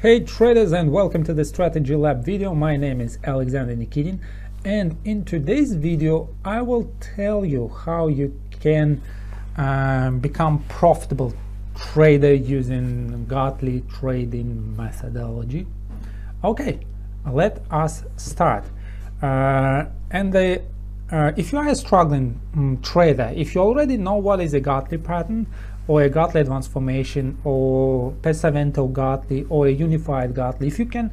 Hey traders, and welcome to the Strategy Lab video. My name is Alexander Nikitin, and in today's video I will tell you how you can become profitable trader using Gartley trading methodology. Okay, let us start. If you are a struggling trader, if you already know what is a Gartley pattern or a Gartley advanced formation or Pesavento Gartley or a unified Gartley, if you can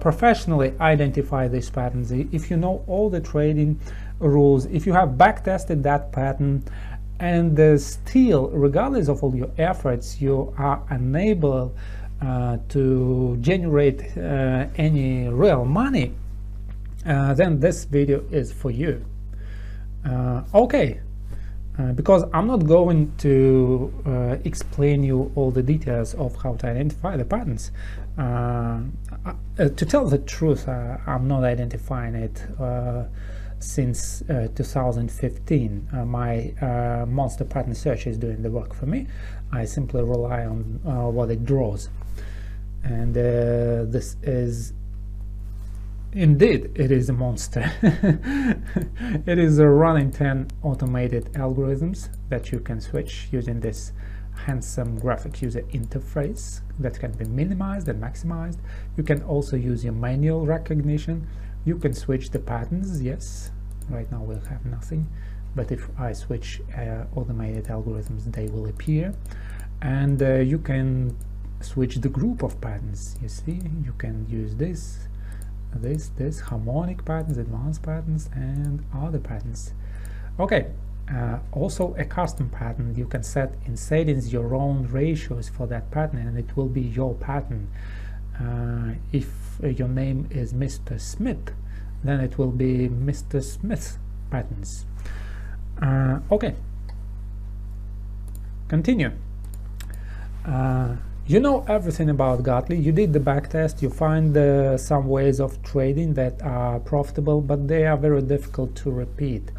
professionally identify these patterns, if you know all the trading rules, if you have backtested that pattern, and still, regardless of all your efforts, you are unable to generate any real money, then this video is for you. Because I'm not going to explain you all the details of how to identify the patterns. To tell the truth, I'm not identifying it since 2015. My monster pattern search is doing the work for me. I simply rely on what it draws, and this is indeed, it is a monster. It is running 10 automated algorithms that you can switch using this handsome graphic user interface that can be minimized and maximized. You can also use your manual recognition. You can switch the patterns. Yes, right now we'll have nothing, but if I switch automated algorithms, they will appear. And you can switch the group of patterns. You see, you can use this harmonic patterns, advanced patterns, and other patterns. Okay, also a custom pattern. You can set in settings your own ratios for that pattern, and it will be your pattern. If your name is Mr. Smith, then it will be Mr. Smith patterns. Okay, continue. You know everything about Gartley. You did the backtest. You find some ways of trading that are profitable, but they are very difficult to repeat.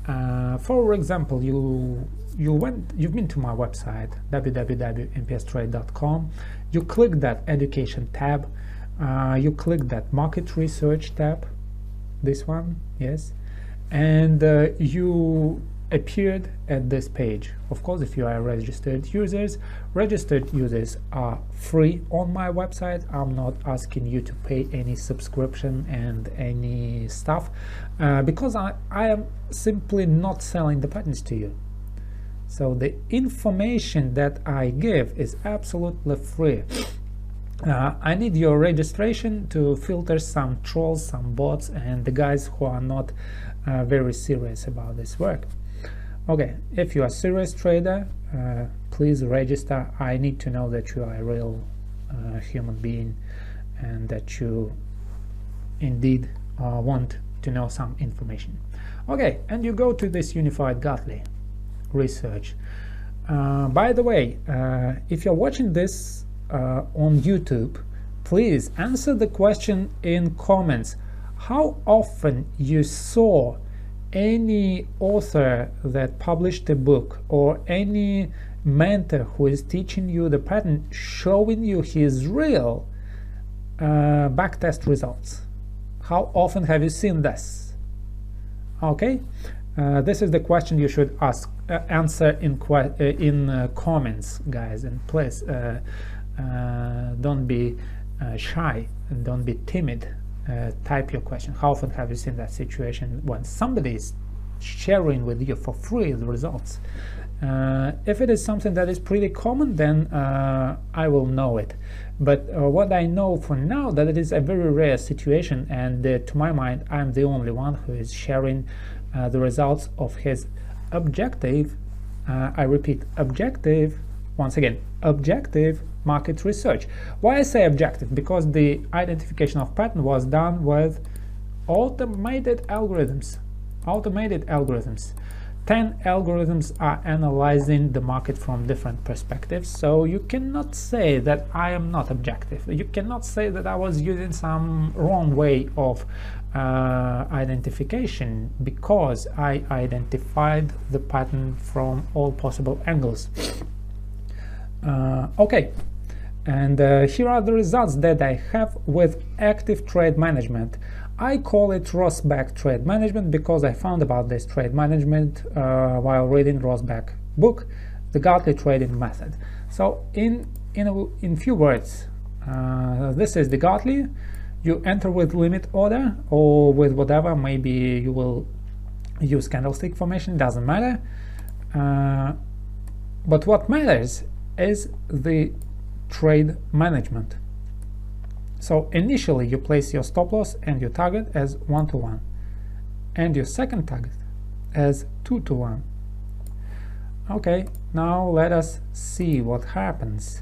For example, you've been to my website www.mpstrade.com. You click that education tab. You click that market research tab. This one, yes, and you appeared at this page. Of course, if you are registered users are free on my website. I'm not asking you to pay any subscription and any stuff because I am simply not selling the patterns to you. So the information that I give is absolutely free. I need your registration to filter some trolls, some bots, and the guys who are not very serious about this work. Okay, if you are a serious trader, please register. I need to know that you are a real human being and that you indeed want to know some information. Okay, and you go to this unified Gartley research. By the way, if you're watching this on YouTube, please answer the question in comments. How often you saw any author that published a book or any mentor who is teaching you the pattern showing you his real backtest results? How often have you seen this? Okay, this is the question you should answer in comments, guys, and please don't be shy and don't be timid. Type your question. How often have you seen that situation when somebody is sharing with you for free the results? If it is something that is pretty common, then I will know it. But what I know for now, that it is a very rare situation, and to my mind, I'm the only one who is sharing the results of his objective, I repeat, objective, once again, objective market research. Why I say objective? Because the identification of pattern was done with automated algorithms. 10 algorithms are analyzing the market from different perspectives, so you cannot say that I am not objective. You cannot say that I was using some wrong way of identification, because I identified the pattern from all possible angles. Okay, And here are the results that I have with active trade management. I call it Rosback trade management because I found about this trade management while reading Rosback book, The Godly Trading Method. So in few words, this is the Godly. You enter with limit order or with whatever, maybe you will use candlestick formation, doesn't matter. But what matters is the trade management. So initially you place your stop loss and your target as 1-to-1 and your second target as 2-to-1. Okay, now let us see what happens.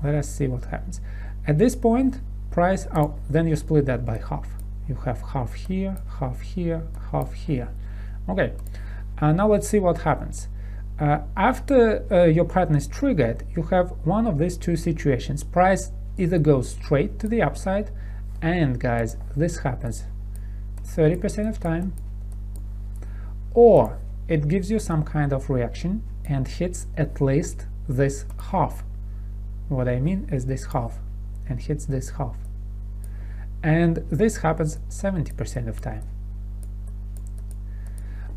Let us see what happens. At this point, price, oh, then you split that by half. You have half here, half here, half here. Okay, now let's see what happens. After your pattern is triggered, you have one of these two situations. Price either goes straight to the upside, and guys, this happens 30% of time, or it gives you some kind of reaction and hits at least this half. What I mean is this half, and hits this half. And this happens 70% of time.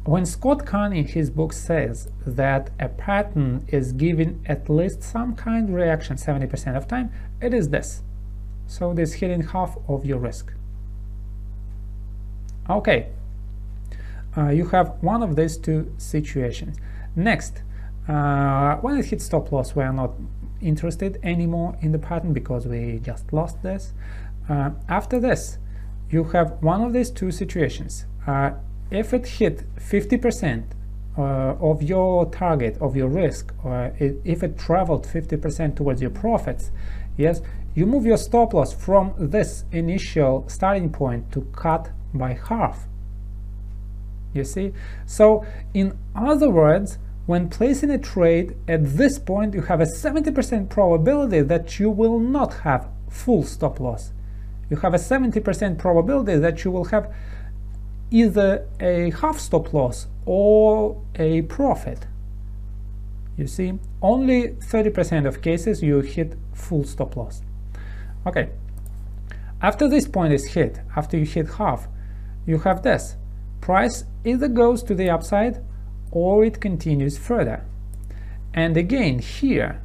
When Scott Kahn in his book says that a pattern is giving at least some kind of reaction 70% of time, it is this. So it is hitting half of your risk. Okay, you have one of these two situations. Next, when it hits stop loss, we are not interested anymore in the pattern because we just lost this. After this, you have one of these two situations. If it hit 50% of your target, of your risk, or if it traveled 50% towards your profits, yes, you move your stop loss from this initial starting point to cut by half. You see? So in other words, when placing a trade at this point, you have a 70% probability that you will not have full stop loss. You have a 70% probability that you will have either a half stop loss or a profit. You see, only 30% of cases you hit full stop loss. Okay, after this point is hit, after you hit half, you have this. Price either goes to the upside or it continues further. And again here,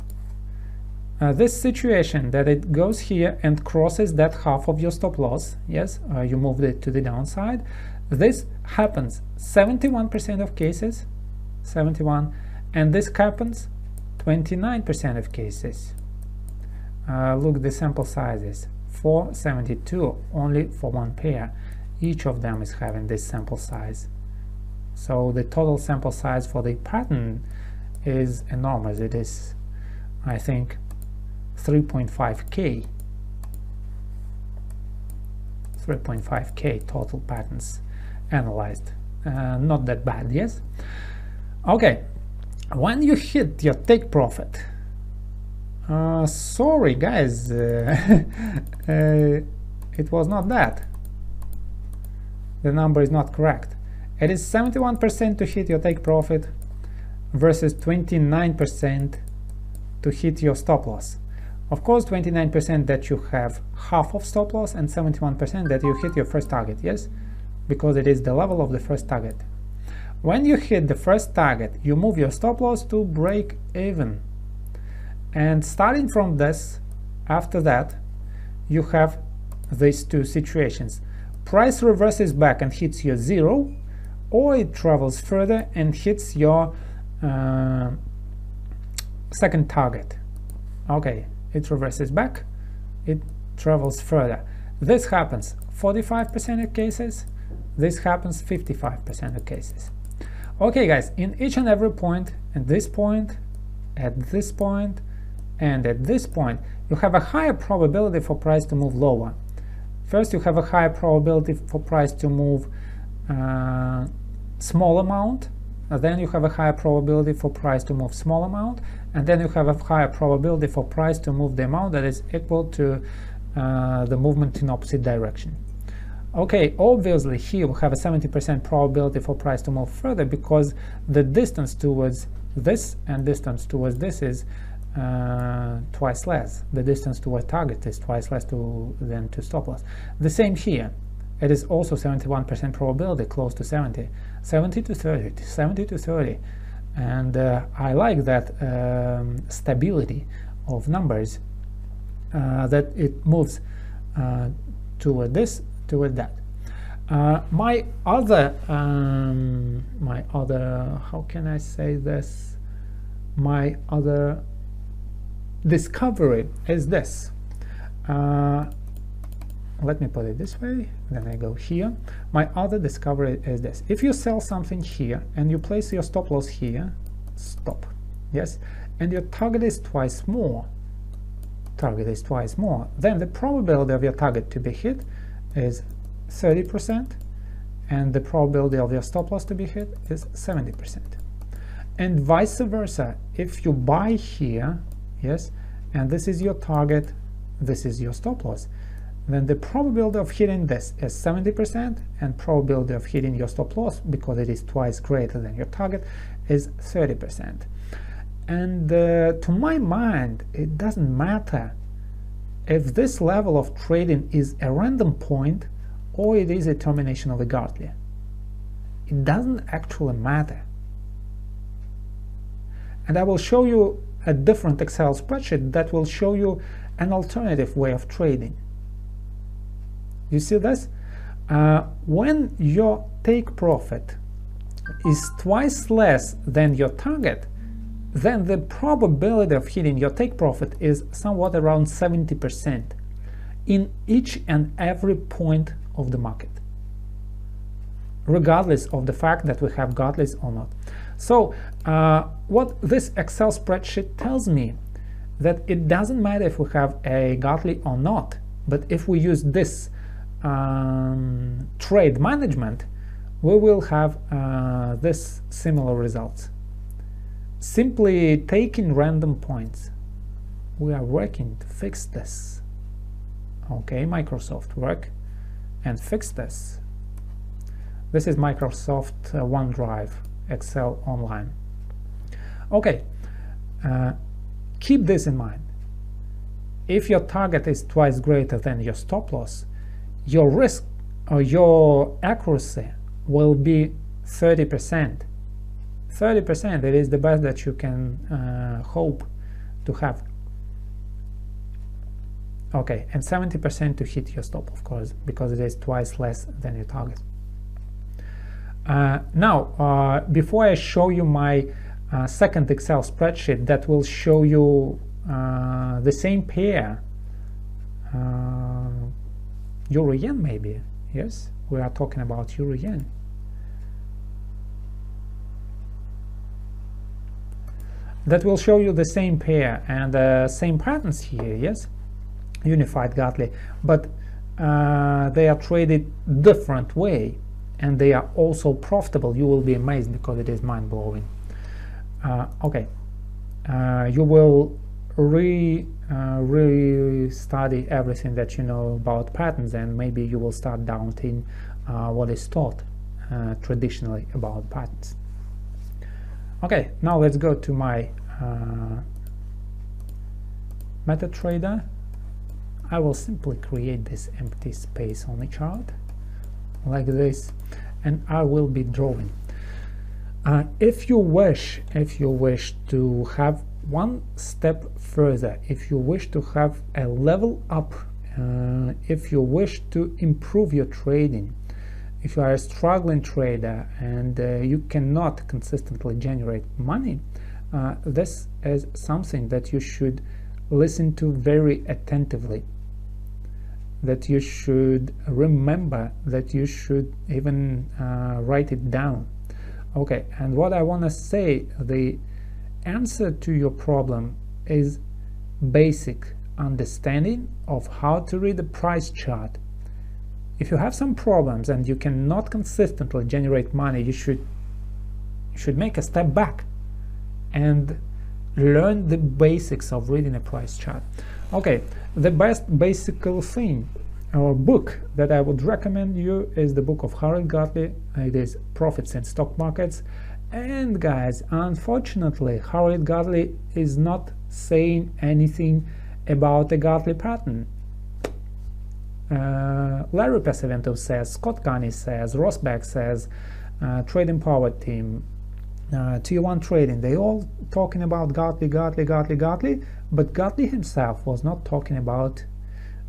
this situation that it goes here and crosses that half of your stop loss, yes, you moved it to the downside. This happens 71% of cases, 71, and this happens 29% of cases. Look, the sample sizes, 472, only for one pair. Each of them is having this sample size. So the total sample size for the pattern is enormous. It is, I think, 3.5K. 3.5K total patterns analyzed. Not that bad, yes? Okay, when you hit your take profit, sorry guys, it was not that. The number is not correct. It is 71% to hit your take profit versus 29% to hit your stop loss. Of course, 29% that you have half of stop loss and 71% that you hit your first target, yes? Because it is the level of the first target. When you hit the first target, you move your stop loss to break even. And starting from this, after that, you have these two situations. Price reverses back and hits your zero, or it travels further and hits your second target. Okay, it reverses back, it travels further. This happens 45% of cases, this happens 55% of cases. Okay guys, in each and every point, at this point, at this point, and at this point, you have a higher probability for price to move lower. First, you have a higher probability for price to move small amount, then you have a higher probability for price to move small amount, and then you have a higher probability for price to move the amount that is equal to the movement in opposite direction. Okay, obviously here we have a 70% probability for price to move further because the distance towards this and distance towards this is twice less. The distance to a target is twice less than to stop loss. The same here. It is also 71% probability, close to 70. 70 to 30, 70 to 30. And I like that stability of numbers, that it moves toward this, toward that. My other, how can I say this? My other discovery is this. Let me put it this way, then I go here. My other discovery is this. If you sell something here and you place your stop loss here, stop, yes, and your target is twice more, then the probability of your target to be hit is 30%, and the probability of your stop loss to be hit is 70%. And vice versa, if you buy here, yes, and this is your target, this is your stop loss, then the probability of hitting this is 70%, and probability of hitting your stop loss, because it is twice greater than your target, is 30%. And to my mind, it doesn't matter if this level of trading is a random point or it is a termination of a Gartley. It doesn't actually matter. And I will show you a different Excel spreadsheet that will show you an alternative way of trading. You see this? When your take profit is twice less than your target, then the probability of hitting your take profit is somewhat around 70% in each and every point of the market, regardless of the fact that we have Gartleys or not. So what this Excel spreadsheet tells me, that it doesn't matter if we have a Gartley or not, but if we use this trade management, we will have this similar results. Simply taking random points. We are working to fix this. Okay, Microsoft, work and fix this. This is Microsoft OneDrive, Excel Online. Okay, keep this in mind. If your target is twice greater than your stop loss, your risk or your accuracy will be 30%. 30%, it is the best that you can hope to have. Okay, and 70% to hit your stop, of course, because it is twice less than your target. Now, before I show you my second Excel spreadsheet that will show you the same pair, Euro-Yen maybe, yes, we are talking about Euro-Yen. That will show you the same pair and the same patterns here, yes, unified Gartley, but they are traded different way, and they are also profitable. You will be amazed because it is mind-blowing. Okay, you will re-study everything that you know about patterns, and maybe you will start doubting what is taught traditionally about patterns. Okay, now let's go to my MetaTrader. I will simply create this empty space on the chart like this, and I will be drawing. If you wish to have one step further, if you wish to have a level up, if you wish to improve your trading, if you are a struggling trader and you cannot consistently generate money, this is something that you should listen to very attentively, that you should remember, that you should even write it down. Okay, and what I want to say, the answer to your problem is basic understanding of how to read the price chart. If you have some problems and you cannot consistently generate money, you should make a step back and learn the basics of reading a price chart. Okay, the best basic thing or book that I would recommend you is the book of Harold Gartley. It is Profits in Stock Markets. And guys, unfortunately, Harold Gartley is not saying anything about the Gartley pattern. Larry Pesavento says, Scott Carney says, Ross Beck says, Trading Power Team, Tier 1 Trading, they all talking about Gartley, but Gartley himself was not talking about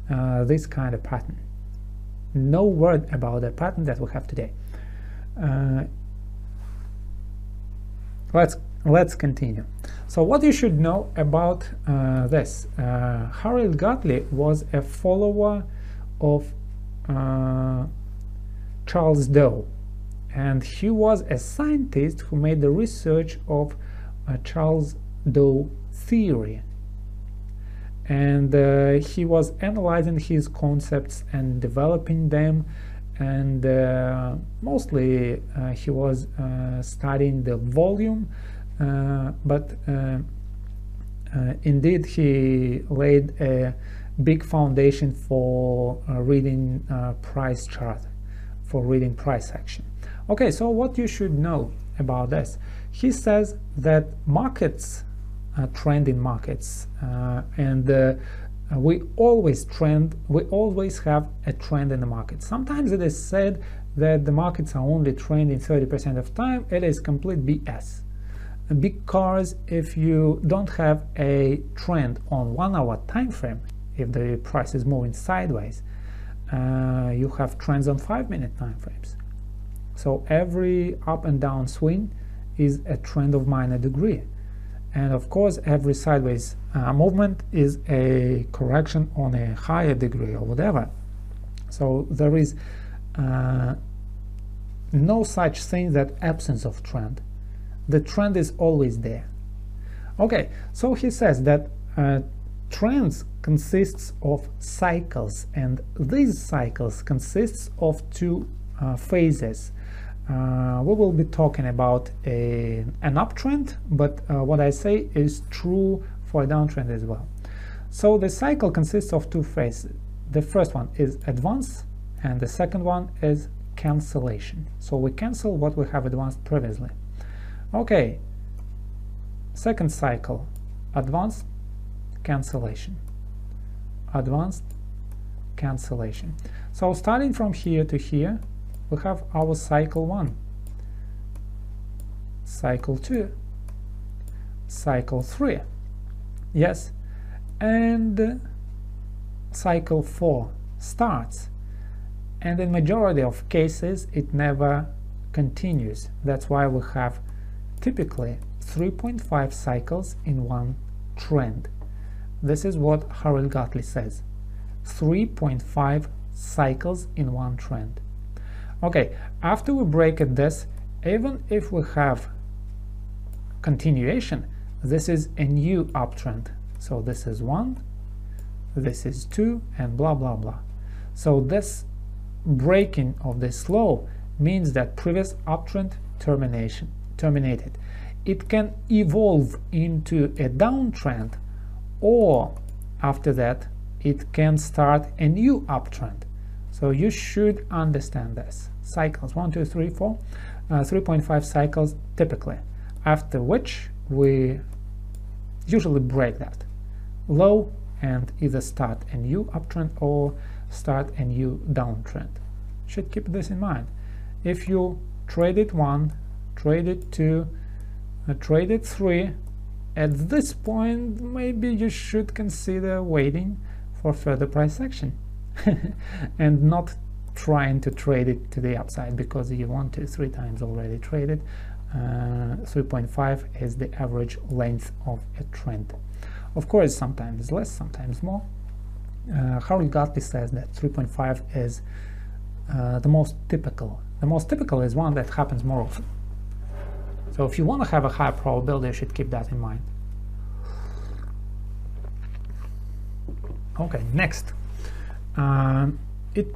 this kind of pattern. No word about the pattern that we have today. Let's continue. So what you should know about this, Harold Gartley was a follower of Charles Dow, and he was a scientist who made the research of Charles Dow theory, and he was analyzing his concepts and developing them, and mostly he was studying the volume, but indeed he laid a big foundation for reading price chart, for reading price action. Okay, so what you should know about this, he says that markets trend in markets, and we always have a trend in the market. Sometimes it is said that the markets are only trending 30% of time. It is complete BS, because if you don't have a trend on 1 hour time frame, if the price is moving sideways, you have trends on 5-minute time frames. So every up and down swing is a trend of minor degree, and of course every sideways movement is a correction on a higher degree or whatever. So there is no such thing that absence of trend. The trend is always there. Okay, so he says that trends consists of cycles, and these cycles consists of two phases. We will be talking about an uptrend, but what I say is true for a downtrend as well. So the cycle consists of two phases. The first one is advance, and the second one is cancellation. So we cancel what we have advanced previously. Okay, second cycle, advance, cancellation, advanced, cancellation. So starting from here to here, we have our cycle 1, cycle 2, cycle 3, yes, and cycle 4 starts, and in majority of cases it never continues. That's why we have typically 3.5 cycles in one trend. This is what Harold Gartley says, 3.5 cycles in one trend. Okay, after we break at this, even if we have continuation, this is a new uptrend. So this is 1, this is 2, and blah blah blah. So this breaking of this low means that previous uptrend terminated. It can evolve into a downtrend, or after that it can start a new uptrend. So you should understand this. Cycles 1, 2, 3, 4, 3.5 cycles typically, after which we usually break that low and either start a new uptrend or start a new downtrend. Should keep this in mind. If you traded 1, traded 2, traded 3, at this point maybe you should consider waiting for further price action and not trying to trade it to the upside, because you want to 3 times already traded. 3.5 is the average length of a trend. Of course, sometimes less, sometimes more. Harold Gartley says that 3.5 is the most typical. The most typical is one that happens more often. So if you want to have a high probability, you should keep that in mind. Okay, next. It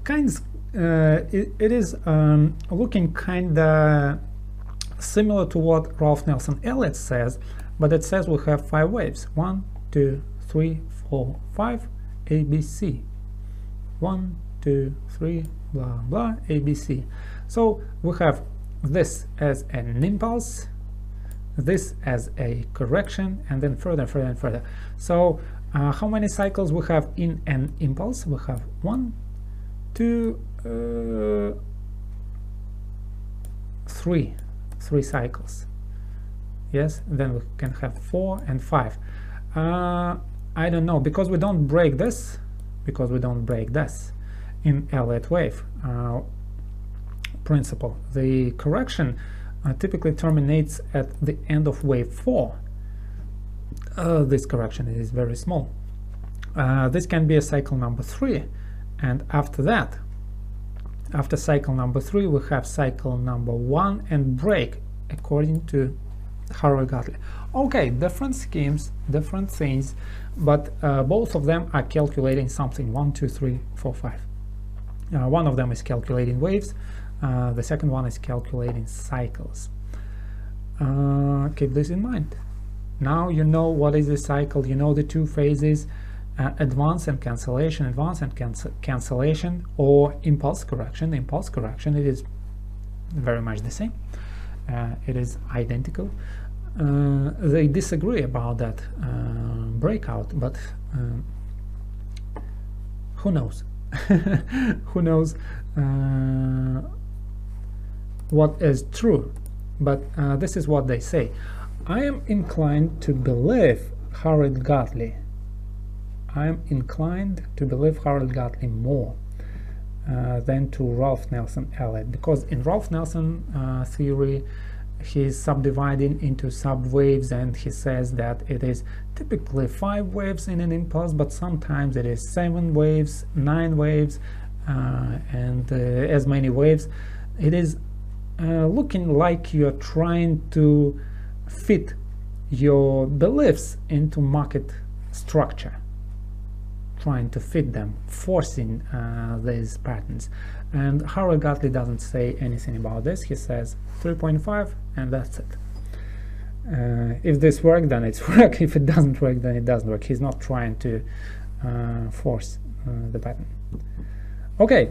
is looking kinda similar to what Ralph Nelson Elliott says, but it says we have 5 waves. 1, 2, 3, 4, 5, ABC. 1, 2, 3, blah blah, ABC. So we have this as an impulse, this as a correction, and then further and further. So how many cycles we have in an impulse? We have 1, 2, 3 cycles. Yes, then we can have 4 and 5. I don't know, because we don't break this, in Elliott wave principle. The correction typically terminates at the end of wave 4. This correction is very small. This can be a cycle number 3, and after that, after cycle number 3, we have cycle number 1 and break, according to Harvey-Gartley. Okay, different schemes, different things, but both of them are calculating something. 1, 2, 3, 4, 5. One of them is calculating waves, the second one is calculating cycles. Keep this in mind. Now you know what is the cycle, you know the two phases, advance and cancellation, cancellation, or impulse correction. Impulse correction, it is very much the same. It is identical. They disagree about that breakout, but who knows? Who knows what is true? But this is what they say. I am inclined to believe Harvey-Gartley. I am inclined to believe Harvey-Gartley more than to Ralph Nelson Elliott, because in Ralph Nelson theory, he's subdividing into subwaves, and he says that it is typically 5 waves in an impulse, but sometimes it is 7 waves, 9 waves, and as many waves. It is looking like you're trying to fit your beliefs into market structure, trying to fit them, forcing these patterns. And Harvey-Gartley doesn't say anything about this. He says 3.5 and that's it. If this works, then it's work. If it doesn't work, then it doesn't work. He's not trying to force the pattern. Okay,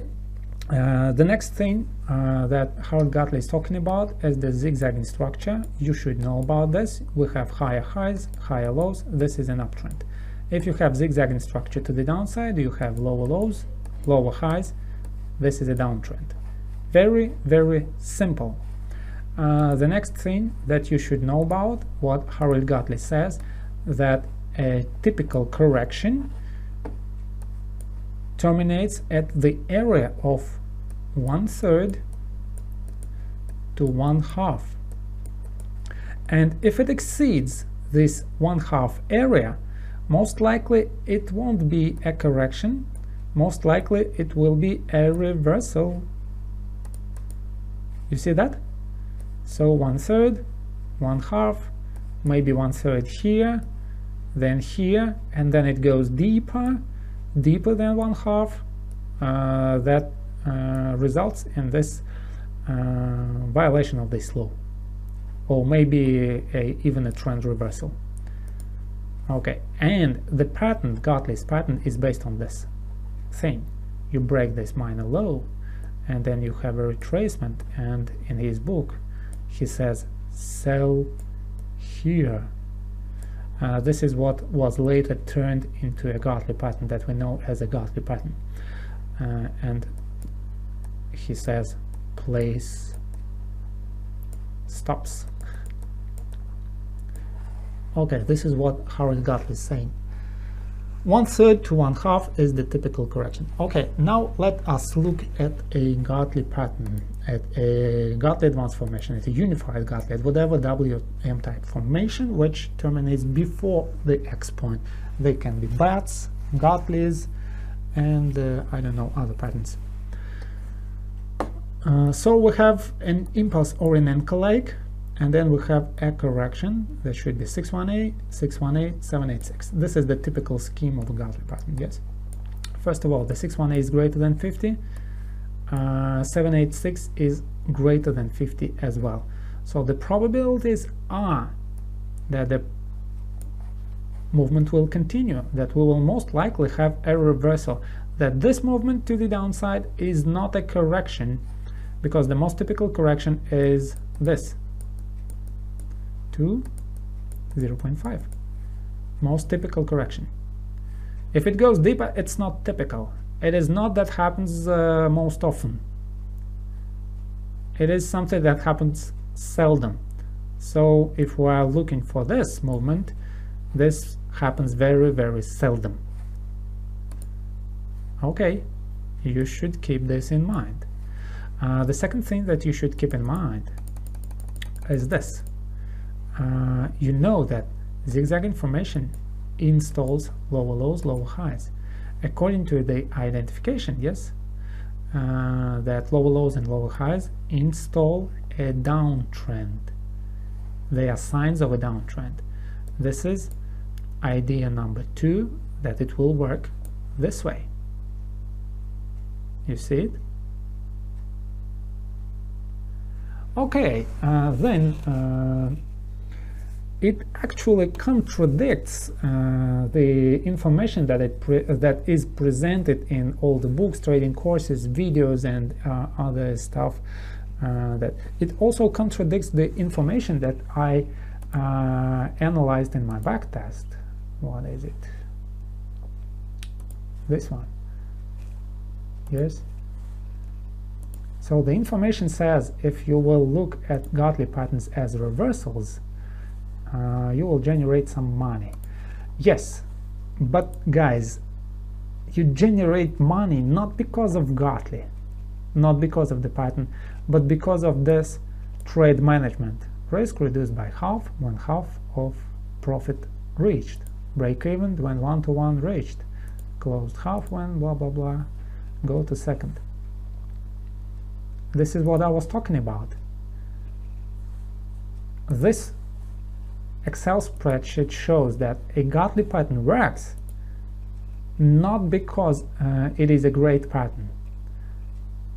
the next thing that Harvey-Gartley is talking about is the zigzagging structure. You should know about this. We have higher highs, higher lows. This is an uptrend. If you have zigzagging structure to the downside, you have lower lows, lower highs. This is a downtrend. Very, very simple. The next thing that you should know about, what Harvey-Gartley says, that a typical correction terminates at the area of 1/3 to 1/2. And if it exceeds this 1/2 area, most likely it won't be a correction. Most likely it will be a reversal. You see that? So 1/3, 1/2, maybe 1/3 here, then here, and then it goes deeper than 1/2. That results in this violation of this law, or maybe even a trend reversal. Okay, and the pattern, Gartley's pattern, is based on this thing. You break this minor low, and then you have a retracement, and in his book he says sell here. This is what was later turned into a Gartley pattern that we know as a Gartley pattern, and he says place stops. Okay, this is what Harvey-Gartley is saying. 1/3 to 1/2 is the typical correction. Okay, now let us look at a Gartley pattern, at a Gartley advanced formation, at a unified Gartley, at whatever WM type formation which terminates before the X point. They can be BATs, Gartleys, and I don't know, other patterns. So we have an impulse or an anchor leg, and then we have a correction that should be 618, 618, 786. This is the typical scheme of a Gartley pattern, yes. First of all, the 618 is greater than 50, 786 is greater than 50 as well. So the probabilities are that the movement will continue, that we will most likely have a reversal, that this movement to the downside is not a correction, because the most typical correction is this, to 0.5. Most typical correction. If it goes deeper, it's not typical. It is not that happens most often. It is something that happens seldom. So if we are looking for this movement, this happens very, very seldom. Okay, you should keep this in mind. The second thing that you should keep in mind is this. You know that zigzag information installs lower lows, lower highs. According to the identification, yes, that lower lows and lower highs install a downtrend. They are signs of a downtrend. This is idea number 2, that it will work this way. You see it? Okay, then it actually contradicts the information that is presented in all the books, trading courses, videos, and other stuff. That it also contradicts the information that I analyzed in my backtest. What is it? This one. Yes. So the information says if you will look at Gartley patterns as reversals, you will generate some money. Yes, but guys, you generate money not because of Gartley, not because of the pattern, but because of this trade management. Risk reduced by half when half of profit reached. Break even when 1-to-1 reached. Closed half when blah blah blah. Go to second. This is what I was talking about. This Excel spreadsheet shows that a Gartley pattern works not because it is a great pattern,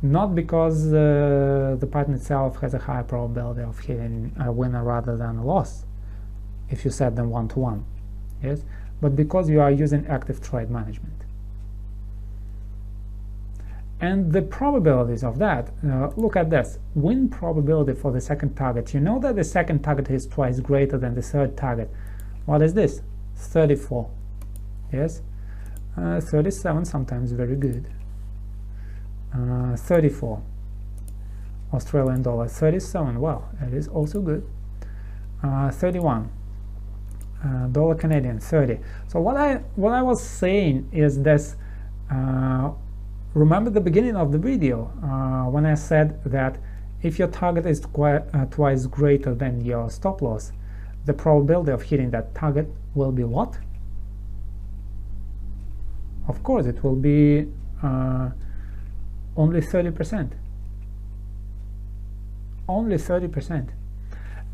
not because the pattern itself has a high probability of hitting a winner rather than a loss if you set them 1-to-1, yes, but because you are using active trade management. And the probabilities of that, look at this, win probability for the second target. You know that the second target is twice greater than the third target. What is this? 34, yes, 37 sometimes very good, 34 Australian dollar, 37, well, it is also good, 31 dollar Canadian, 30. So what I was saying is this. Remember the beginning of the video when I said that if your target is twice greater than your stop loss, the probability of hitting that target will be what? Of course, it will be only 30%. Only 30%.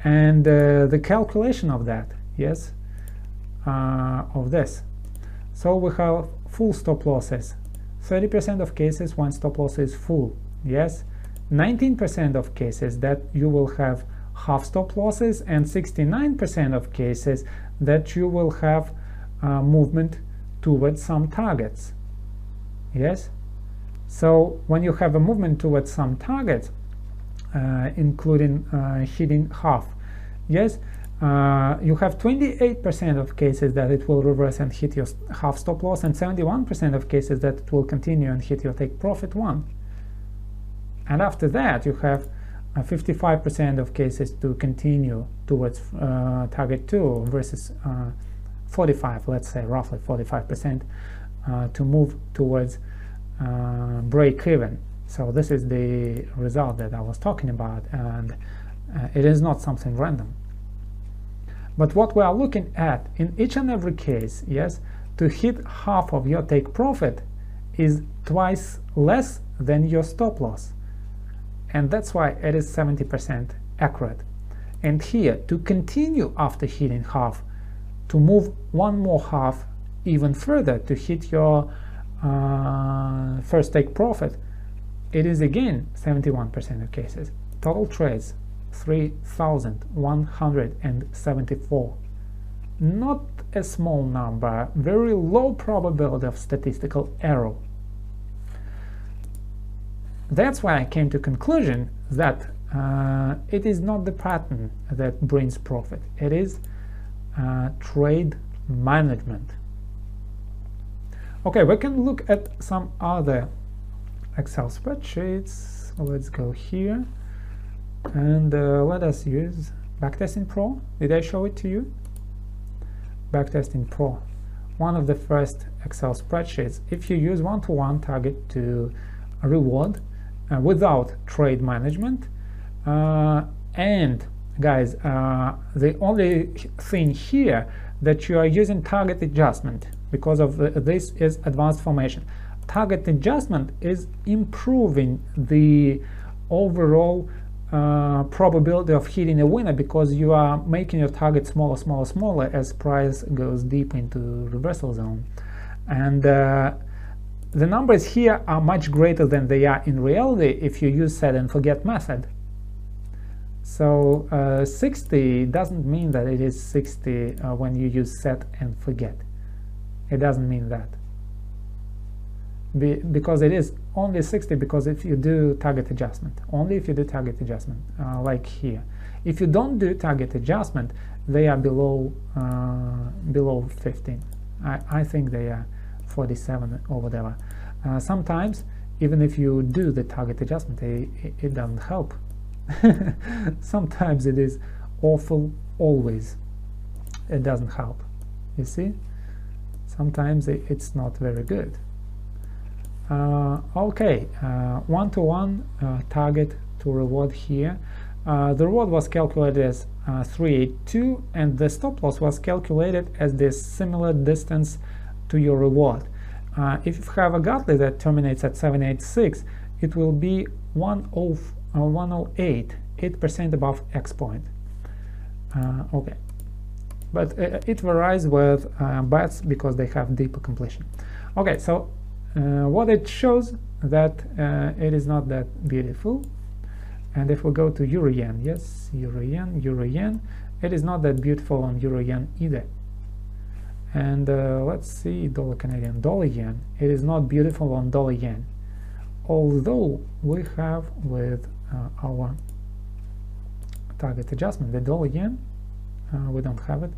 And the calculation of that, yes, of this. So we have full stop losses. 30% of cases when stop loss is full, yes, 19% of cases that you will have half stop losses, and 69% of cases that you will have movement towards some targets, yes. So when you have a movement towards some targets, including hitting half, yes, you have 28% of cases that it will reverse and hit your half stop loss, and 71% of cases that it will continue and hit your take profit 1. And after that you have 55% of cases to continue towards target 2 versus 45, let's say roughly 45% to move towards break even. So this is the result that I was talking about, and it is not something random. But what we are looking at in each and every case, yes, to hit half of your take profit is twice less than your stop loss. And that's why it is 70% accurate. And here, to continue after hitting half, to move one more half even further to hit your first take profit, it is again 71% of cases. Total trades 3,174. Not a small number, very low probability of statistical error. That's why I came to conclusion that it is not the pattern that brings profit, it is trade management. Okay, we can look at some other Excel spreadsheets. Let's go here and let us use Backtesting Pro. Did I show it to you? Backtesting Pro, one of the first Excel spreadsheets. If you use one-to-one target to reward without trade management, and guys, the only thing here that you are using target adjustment, because of this is advanced formation. Target adjustment is improving the overall probability of hitting a winner, because you are making your target smaller, smaller, smaller as price goes deep into reversal zone. And the numbers here are much greater than they are in reality if you use set and forget method. So 60 doesn't mean that it is 60 when you use set and forget. It doesn't mean that. Because it is only 60 because if you do target adjustment, only if you do target adjustment, like here. If you don't do target adjustment, they are below 15. I think they are 47 or whatever. Sometimes even if you do the target adjustment, it doesn't help. Sometimes it is awful, always it doesn't help. You see, sometimes it's not very good. Okay, one-to-one target to reward here. The reward was calculated as 382, and the stop loss was calculated as the similar distance to your reward. If you have a Gartley that terminates at 786, it will be 108, 8% above X point. Okay, but it varies with bets because they have deeper completion. Okay, so what it shows that it is not that beautiful. And if we go to Euro Yen, yes, Euro Yen, it is not that beautiful on Euro Yen either. And let's see Dollar Canadian, Dollar Yen, it is not beautiful on Dollar Yen, although we have with our target adjustment the Dollar Yen, we don't have it.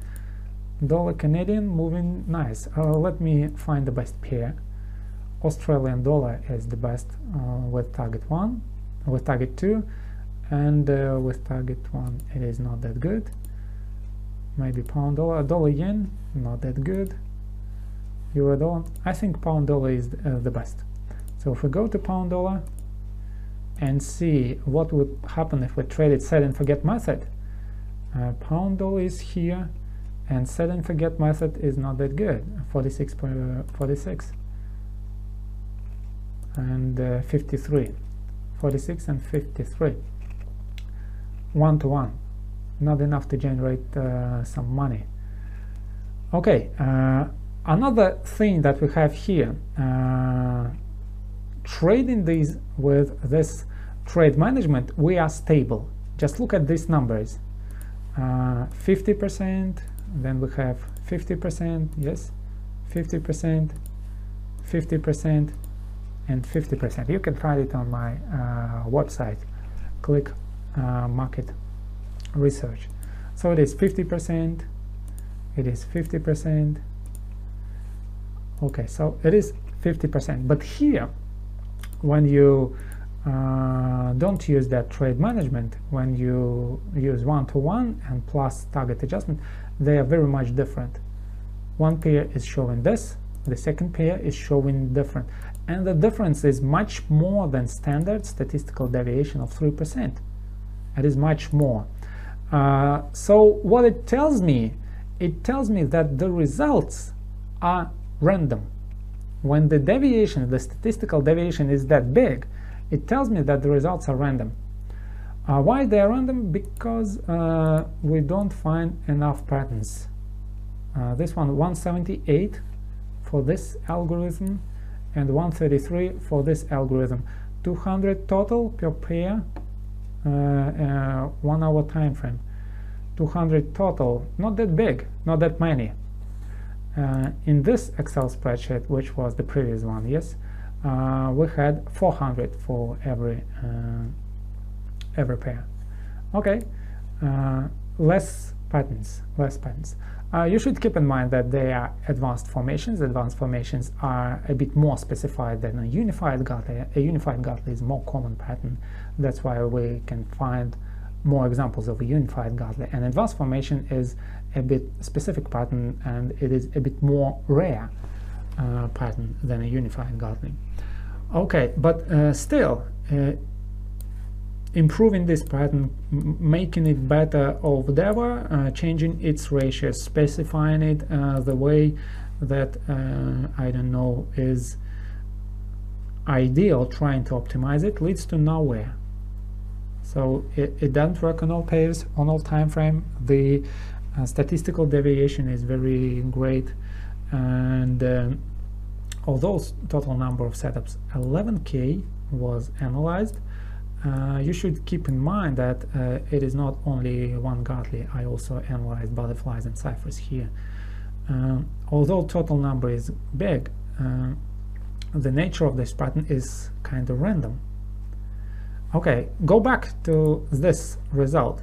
Dollar Canadian moving nice. Let me find the best pair. Australian dollar is the best with target 1, with target 2, and with target 1 it is not that good. Maybe pound dollar, Dollar Yen, not that good. Euro dollar, I think pound dollar is the best. So if we go to pound dollar and see what would happen if we traded set and forget method, pound dollar is here and set and forget method is not that good, 46.46 and 53, 46 and 53, one-to-one, not enough to generate some money. Okay, another thing that we have here, trading these with this trade management, we are stable. Just look at these numbers, 50%, then we have 50%, yes, 50%, 50%, and 50%. You can find it on my website. Click market research. So it is 50%, it is 50%. Okay, so it is 50%. But here, when you don't use that trade management, when you use one-to-one and plus target adjustment, they are very much different. One pair is showing this, the second pair is showing different. And the difference is much more than standard statistical deviation of 3%. It is much more. So what it tells me that the results are random. When the deviation, the statistical deviation is that big, it tells me that the results are random. Why they are random? Because we don't find enough patterns. This one, 178 for this algorithm, and 133 for this algorithm. 200 total per pair, 1 hour time frame. 200 total, not that big, not that many. In this Excel spreadsheet, which was the previous one, yes, we had 400 for every pair. Okay, less patterns. You should keep in mind that they are advanced formations. Advanced formations are a bit more specified than a unified Gartley. A unified Gartley is a more common pattern. That's why we can find more examples of a unified Gartley. An advanced formation is a bit specific pattern, and it is a bit more rare pattern than a unified Gartley. Okay, but still, improving this pattern, making it better or whatever, changing its ratios, specifying it the way that I don't know is ideal, trying to optimize it, leads to nowhere. So it doesn't work on all pairs, on all time frame. The statistical deviation is very great, and although total number of setups 11K was analyzed, you should keep in mind that it is not only one Gartley. I also analyzed butterflies and ciphers here. Although total number is big, the nature of this pattern is kind of random. Okay, go back to this result.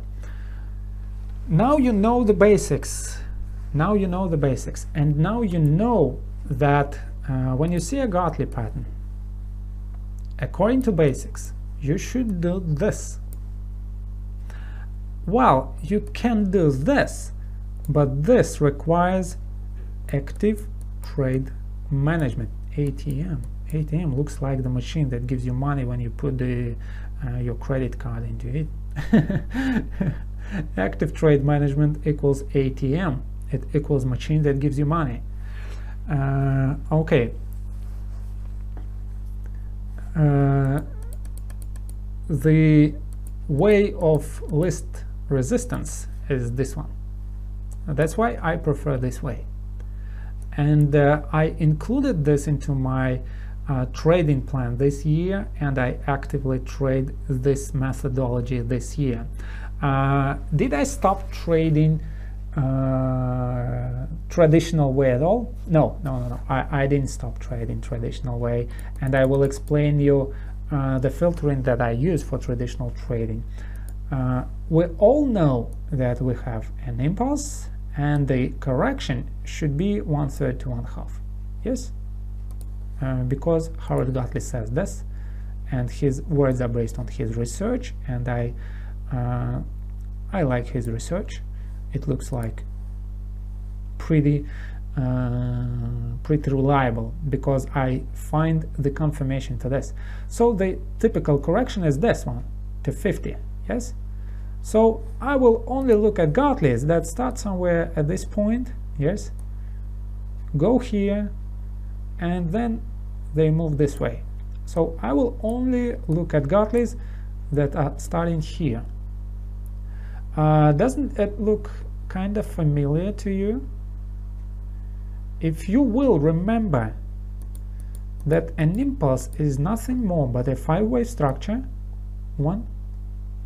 Now you know the basics. Now you know the basics, and now you know that when you see a Gartley pattern, according to basics, you should do this. Well, you can do this, but this requires active trade management, ATM. ATM looks like the machine that gives you money when you put your credit card into it. Active trade management equals ATM. It equals machine that gives you money. Okay. The way of least resistance is this one. That's why I prefer this way. And I included this into my trading plan this year, and I actively trade this methodology this year. Did I stop trading traditional way at all? No. I didn't stop trading traditional way, and I will explain you the filtering that I use for traditional trading. We all know that we have an impulse, and the correction should be 1/3 to 1/2. Yes, because Howard Gartley says this, and his words are based on his research, and I like his research. It looks like pretty reliable, because I find the confirmation to this. So the typical correction is this one, to 50. Yes, so I will only look at Gartleys that start somewhere at this point. Yes, go here, and then they move this way. So I will only look at Gartleys that are starting here. Doesn't it look kind of familiar to you? If you will remember that an impulse is nothing more but a 5-wave structure, 1,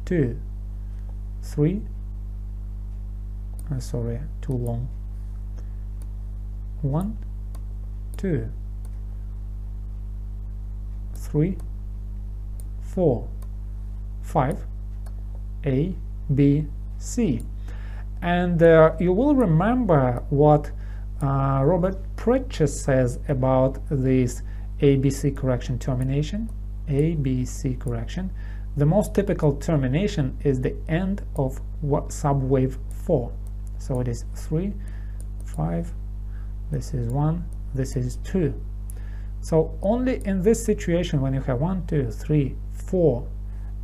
2, 3, sorry, too long, 1, 2, 3, 4, 5, A, B, C. And you will remember what Robert Pritchett says about this ABC correction termination. ABC correction. The most typical termination is the end of subwave 4. So it is 3, 5, this is 1, this is 2. So only in this situation, when you have 1, 2, 3, 4,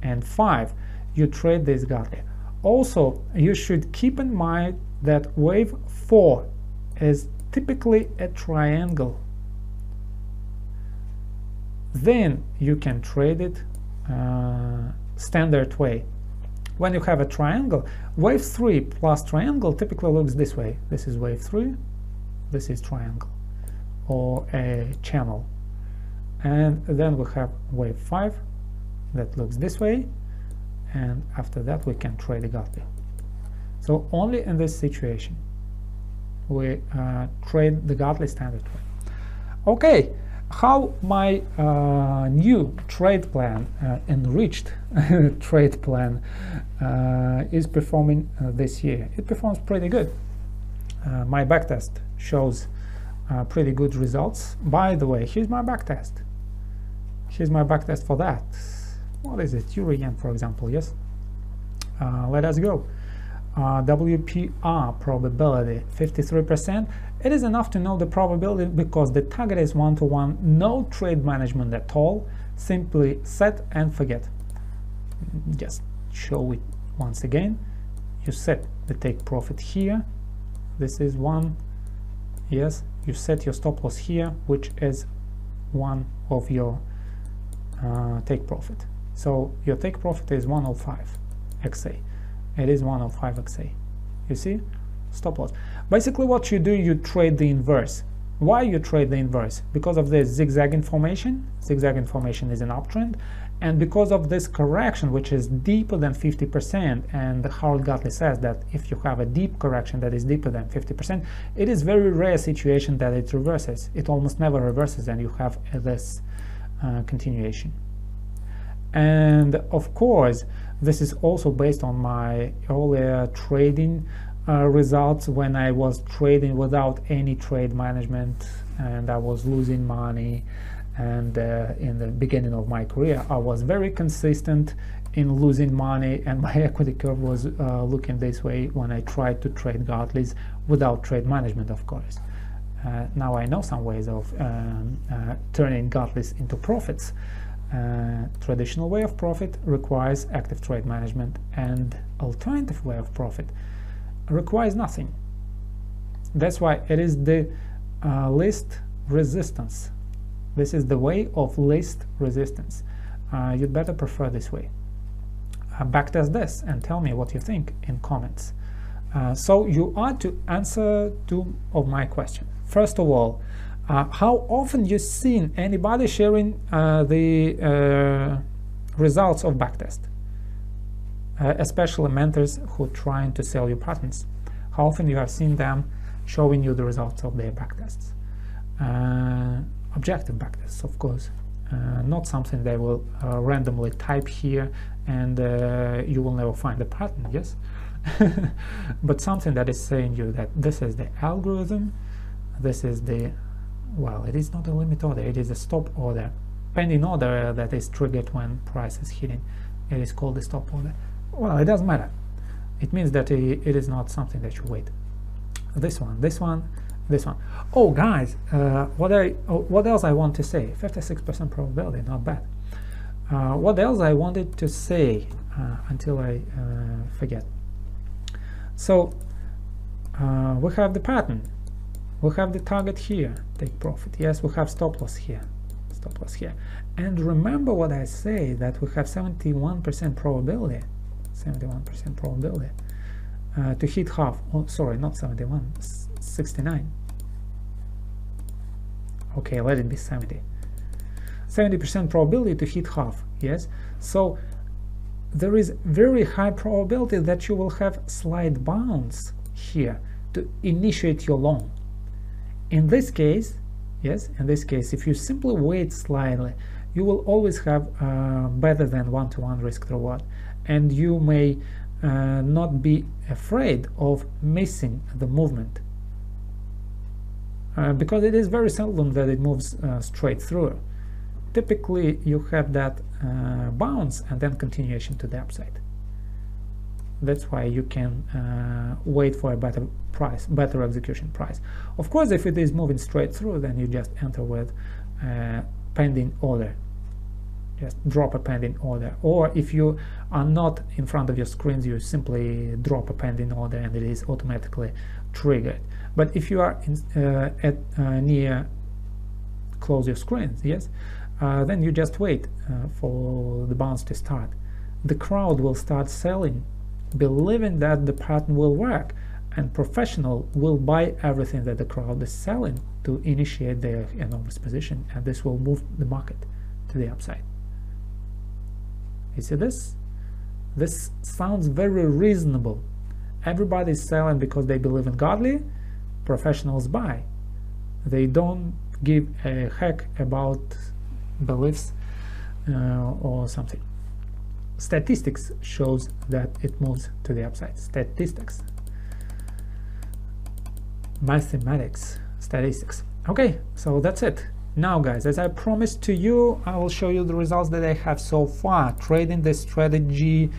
and 5, you trade this Gartley. Also, you should keep in mind that wave 4 is typically a triangle. Then you can trade it standard way. When you have a triangle, wave 3 plus triangle typically looks this way. This is wave 3, this is triangle, or a channel. And then we have wave 5 that looks this way, and after that we can trade a Gartley. So only in this situation we trade the Gartley standard way. Okay, how my new trade plan, enriched trade plan, is performing this year. It performs pretty good. My backtest shows pretty good results. By the way, here's my backtest. Here's my backtest for that. What is it? Euro yen, for example. Yes. Let us go. WPR probability 53%. It is enough to know the probability because the target is 1-to-1, no trade management at all, simply set and forget. Just show it once again. You set the take profit here, this is 1, yes, you set your stop loss here, which is 1 of your take profit. So your take profit is 105 XA. It is 105 XA. You see? Stop loss. Basically what you do, you trade the inverse. Why you trade the inverse? Because of this zigzag information. Zigzag information is an uptrend, and because of this correction, which is deeper than 50%, and Harold Gartley says that if you have a deep correction that is deeper than 50%, it is very rare situation that it reverses. It almost never reverses, and you have this continuation. And of course, this is also based on my earlier trading results when I was trading without any trade management and I was losing money. And in the beginning of my career, I was very consistent in losing money, and my equity curve was looking this way when I tried to trade Gartleys without trade management, of course. Now I know some ways of turning Gartleys into profits. Traditional way of profit requires active trade management, and alternative way of profit requires nothing. That's why it is the least resistance. This is the way of least resistance. You'd better prefer this way. Backtest this and tell me what you think in comments. So you are to answer two of my questions. First of all, how often you seen anybody sharing the results of backtest, especially mentors who are trying to sell you patterns? How often you have seen them showing you the results of their backtests? Objective backtests, of course, not something they will randomly type here and you will never find the pattern, yes? But something that is saying you that this is the algorithm, this is the, well, it is not a limit order, it is a stop order, pending order that is triggered when price is hitting. It is called the stop order. Well, it doesn't matter. It means that it is not something that you wait. This one, this one, this one. Oh, guys, what else I want to say? 56% probability, not bad. What else I wanted to say until I forget. So we have the pattern. We have the target here, take profit. Yes, we have stop loss here, stop loss here. And remember what I say, that we have 71% probability, 71% probability to hit half. Oh, sorry, not 71, 69. Okay, let it be 70. 70% probability to hit half, yes? So there is very high probability that you will have slight bounce here to initiate your long. In this case, yes, in this case, if you simply wait slightly, you will always have better than 1-to-1 risk to reward, and you may not be afraid of missing the movement because it is very seldom that it moves straight through. Typically, you have that bounce and then continuation to the upside. That's why you can wait for a better price, better execution price. Of course, if it is moving straight through, then you just enter with pending order. Just drop a pending order. Or if you are not in front of your screens, you simply drop a pending order and it is automatically triggered. But if you are near close your screens, yes, then you just wait for the bounce to start. The crowd will start selling, believing that the pattern will work, and professional will buy everything that the crowd is selling to initiate their enormous position, and this will move the market to the upside. You see this? This sounds very reasonable. Everybody is selling because they believe in godly. Professionals buy. They don't give a hack about beliefs or something. Statistics shows that it moves to the upside. Statistics, mathematics, statistics. Okay, so that's it. Now guys, as I promised to you, I will show you the results that I have so far trading this strategy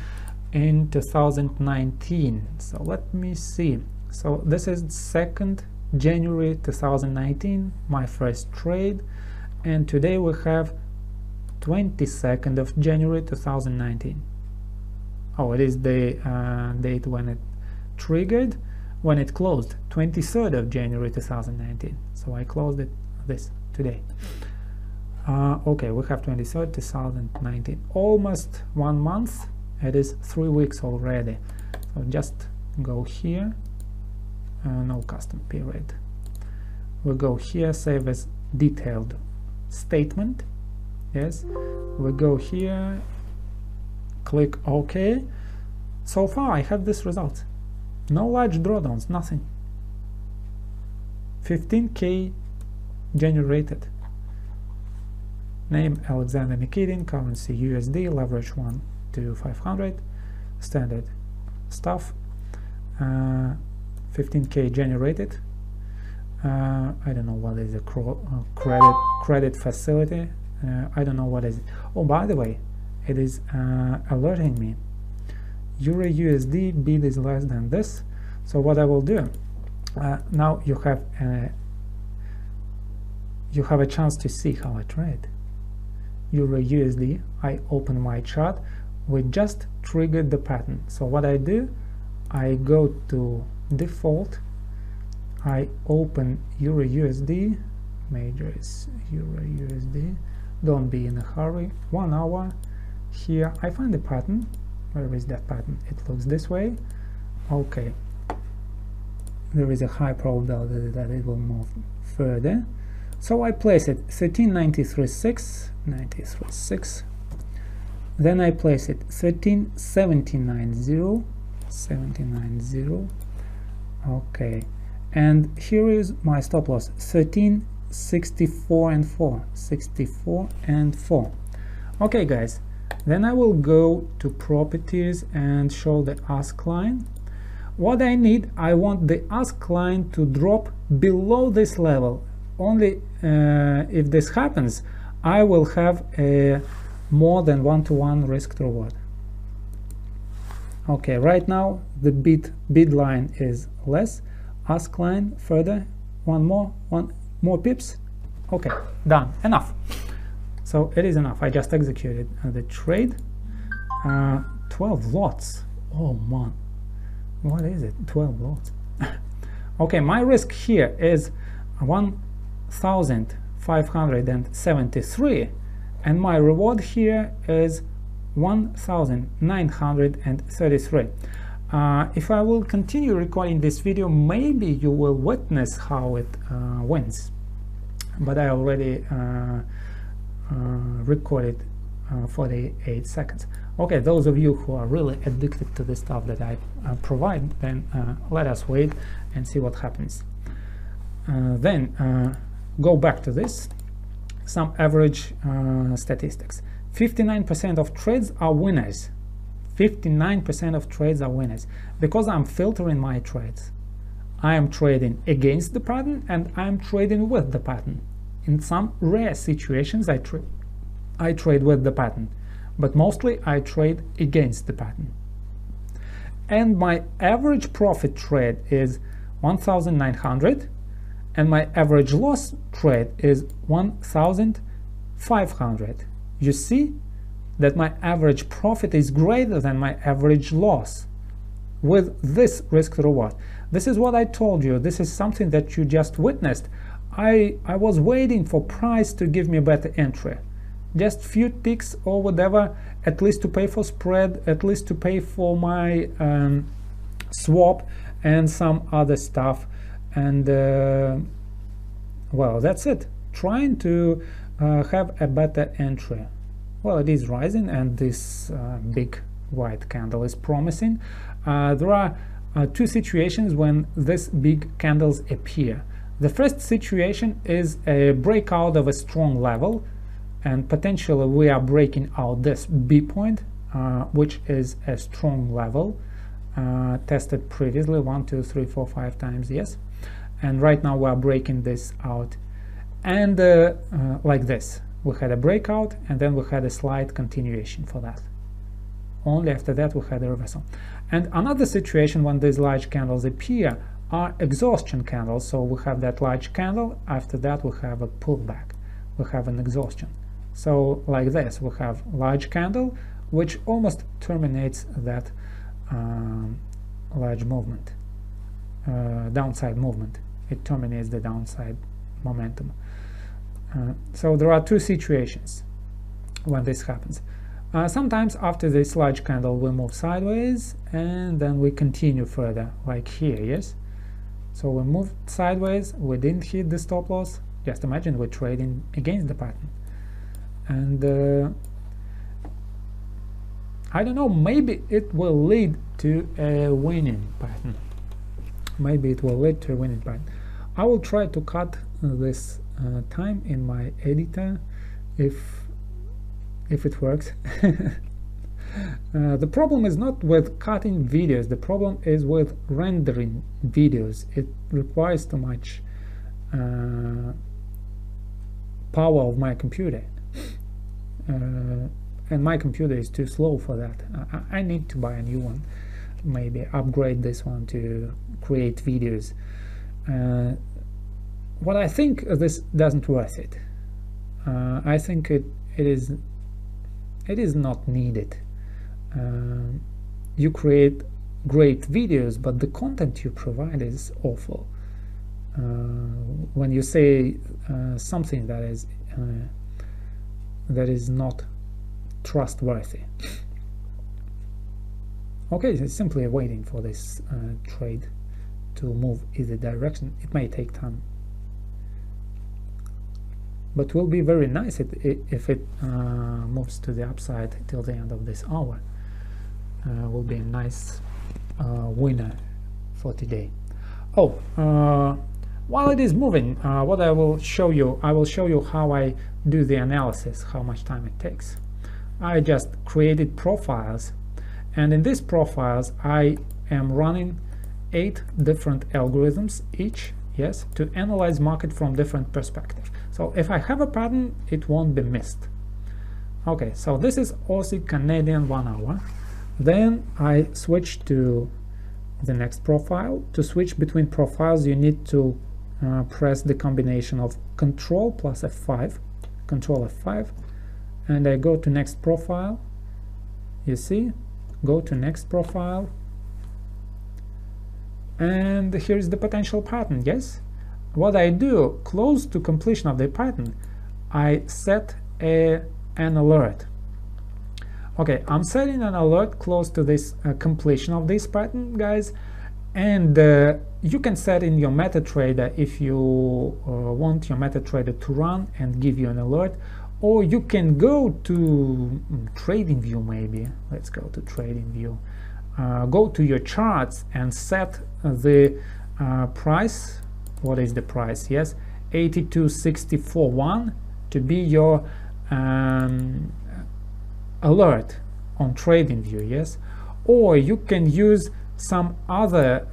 in 2019. So let me see. So this is 2nd January 2019, my first trade, and today we have 22nd of January 2019. Oh, it is the date when it triggered, when it closed, 23rd of January 2019. So I closed it this today. Okay, we have 23rd 2019, almost 1 month. It is 3 weeks already. So just go here, no custom period. We go here, save as detailed statement. Yes, we go here, click OK. So far I have this result. No large drawdowns, nothing. 15k generated. Name Alexander Nikitin, currency USD, leverage 1 to 500, standard stuff. 15k generated. I don't know what is a credit facility. I don't know what is it. Oh, by the way, it is alerting me. Euro USD bid is less than this. So what I will do, now you have a chance to see how I trade. Euro USD, I open my chart, we just triggered the pattern. So what I do, I go to default, I open Euro USD, major is Euro USD, don't be in a hurry, 1 hour, here I find the pattern. Where is that pattern? It looks this way. Okay, there is a high probability that it will move further, so I place it 13.93.6, then I place it 13.79.0, okay, and here is my stop loss 13.64 . Okay guys, then I will go to properties and show the ask line. What I need, I want the ask line to drop below this level. Only if this happens, I will have a more than 1-to-1 risk to reward. Okay, right now the bid line is less, ask line further, one more pips. Okay, done, enough. So it is enough. I just executed the trade. 12 lots. Oh man, what is it? 12 lots. Okay, my risk here is 1,573, and my reward here is 1,933. If I will continue recording this video, maybe you will witness how it wins. But I already recorded 48 seconds. Okay, those of you who are really addicted to the stuff that I provide, then let us wait and see what happens. Then go back to this, some average statistics. 59% of trades are winners. 59% of trades are winners, because I'm filtering my trades. I am trading against the pattern and I'm trading with the pattern. In some rare situations I trade with the pattern, but mostly I trade against the pattern. And my average profit trade is 1,900, and my average loss trade is 1,500. You see that my average profit is greater than my average loss with this risk to reward. This is what I told you. This is something that you just witnessed. I was waiting for price to give me a better entry, just few ticks or whatever, at least to pay for spread, at least to pay for my swap and some other stuff, and well, that's it. Trying to have a better entry. Well, it is rising, and this big white candle is promising. There are two situations when these big candles appear. The first situation is a breakout of a strong level, and potentially we are breaking out this B point, which is a strong level, tested previously 1, 2, 3, 4, 5 times, yes. And right now we are breaking this out, and like this. We had a breakout, and then we had a slight continuation for that. Only after that we had a reversal. And another situation when these large candles appear are exhaustion candles. So we have that large candle, after that we have a pullback, we have an exhaustion. So like this, we have large candle which almost terminates that large movement, downside movement. It terminates the downside momentum. So there are two situations when this happens. Sometimes after this large candle we move sideways and then we continue further, like here, yes. So we moved sideways, we didn't hit the stop loss. Just imagine we're trading against the pattern. And I don't know, maybe it will lead to a winning pattern. Maybe it will lead to a winning pattern. I will try to cut this time in my editor if it works. The problem is not with cutting videos, the problem is with rendering videos. It requires too much power of my computer, and my computer is too slow for that. I need to buy a new one, maybe upgrade this one to create videos. What I think this doesn't worth it. I think it is not needed. You create great videos, but the content you provide is awful. When you say something that is not trustworthy. Okay, so simply waiting for this trade to move either direction. It may take time, but will be very nice if it moves to the upside till the end of this hour. Will be a nice winner for today. While it is moving, what I will show you how I do the analysis, how much time it takes. I just created profiles, and in these profiles I am running 8 different algorithms each, yes, to analyze market from different perspectives. So if I have a pattern, it won't be missed. Okay, so this is Aussie Canadian 1 hour. Then I switch to the next profile. To switch between profiles, you need to press the combination of Control plus F5, Control F5, and I go to next profile. You see, go to next profile, and here's the potential pattern. Yes, what I do, close to completion of the pattern, I set an alert. Okay, I'm setting an alert close to this completion of this pattern, guys, and you can set in your MetaTrader if you want your MetaTrader to run and give you an alert, or you can go to TradingView. Maybe let's go to TradingView. Go to your charts and set the price. What is the price? Yes, 82.64.1 to be your alert on TradingView, yes, or you can use some other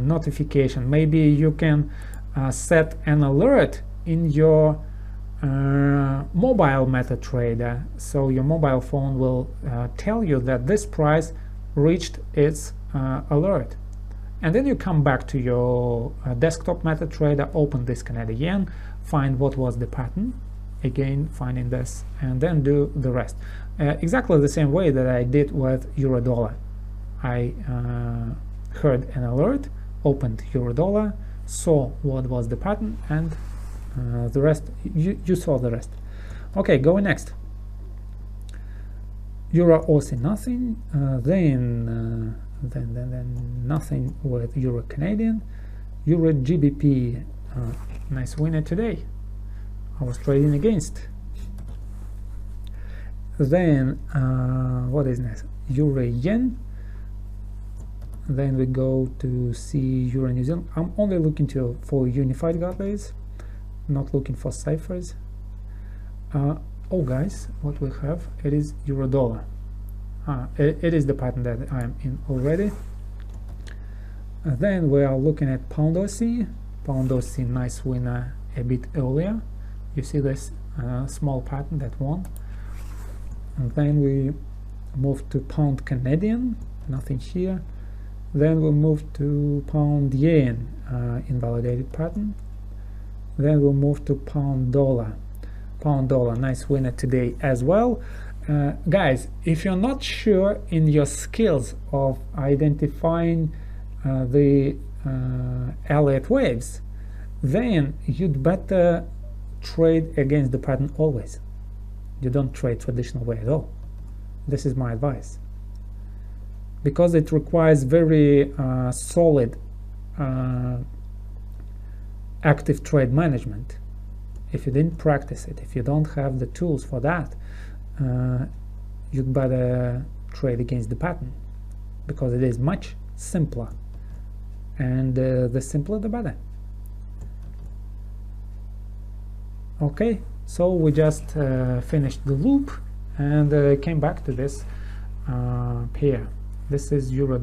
notification. Maybe you can set an alert in your mobile MetaTrader, so your mobile phone will tell you that this price reached its alert, and then you come back to your desktop MetaTrader, open this Canadian yen, find what was the pattern, again finding this, and then do the rest exactly the same way that I did with euro dollar. I heard an alert, opened euro dollar, saw what was the pattern, and the rest you saw the rest. Okay, going next. Euro Aussie nothing, then nothing with Euro Canadian. Euro GBP, nice winner today. I was trading against. Then what is next? Euro Yen, then we go to see Euro New Zealand. I'm only looking for unified gateways, not looking for ciphers. Oh guys, what we have, it is Euro Dollar. It is the pattern that I am in already. Then we are looking at Pound Aussie. Pound Aussie, nice winner a bit earlier. You see this small pattern that won. And then we move to Pound Canadian, nothing here. Then we'll move to Pound Yen, invalidated pattern. Then we'll move to Pound Dollar. Pound Dollar, nice winner today as well. Guys, if you're not sure in your skills of identifying the Elliott waves, then you'd better trade against the pattern always. You don't trade traditional way at all. This is my advice, because it requires very solid active trade management. If you didn't practice it, if you don't have the tools for that, you'd better trade against the pattern, because it is much simpler, and the simpler the better. Okay, so we just finished the loop and came back to this pair. This is Euro